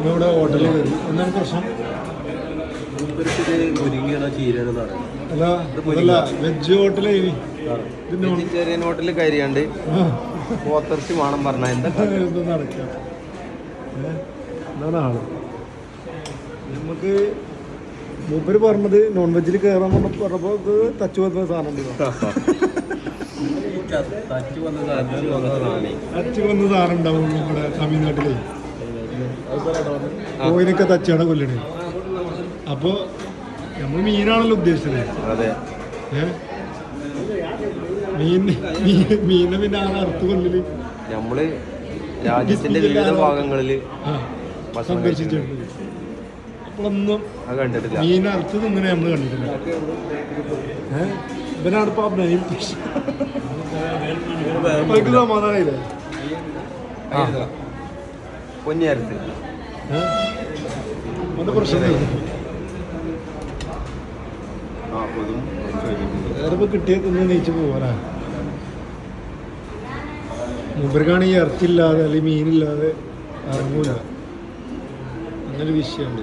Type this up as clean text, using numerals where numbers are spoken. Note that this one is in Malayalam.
നമ്മളിവിടെ ഹോട്ടലിൽ കയറി. എന്താണ് പ്രശ്നം? മുരിങ്ങണ ചീരണെന്ന് അല്ല അതല്ല, വെജ് ഹോട്ടലായി. വെജിറ്റേറിയൻ ഹോട്ടലിൽ കയറിയാണ്ട് പോത്തിറച്ചി വേണം പറഞ്ഞാൽ എന്താ നടക്കാം? എന്താണ് ആള് നമുക്ക് മൂപ്പര് പറഞ്ഞത് നോൺ വെജിൽ കയറാൻ പറഞ്ഞപ്പോൾ ഇത് തച്ചു വന്ന സാധനം തച്ചു വന്ന സാധനം ഉണ്ടാവും നമ്മുടെ തമിഴ്നാട്ടിലെ കോയിനൊക്കെ തച്ചാണ് കൊല്ലണേ. അപ്പോൾ നമ്മൾ മീനാണല്ലോ ഉദ്ദേശിച്ചത്. അതെ, മീനെ പിന്നെ ആറ് അറുത്ത് കൊല്ലല് നമ്മള് രാജ്യത്തിന്റെ വിവിധ ഭാഗങ്ങളില് സന്ദർശിച്ചിട്ടുണ്ട്. അപ്പോഴൊന്നും കണ്ടിട്ടില്ല. മീൻ അറുത്തത് ഇങ്ങനെ നമ്മൾ കണ്ടിട്ടില്ല. ഇവനാണ് ഇപ്പൊ സമാധാനായില്ലേ? പൊന്നിയരത്ത് അത് പ്രശ്നം വേറെ കിട്ടിയ തിന്ന് നീച്ച് പോവാനാ. മൂപ്പർക്കാണെങ്കിൽ ഇറച്ചില്ലാതെ അല്ലെങ്കിൽ മീനില്ലാതെ ഇറങ്ങൂല. അങ്ങനെ വിഷയമുണ്ട്.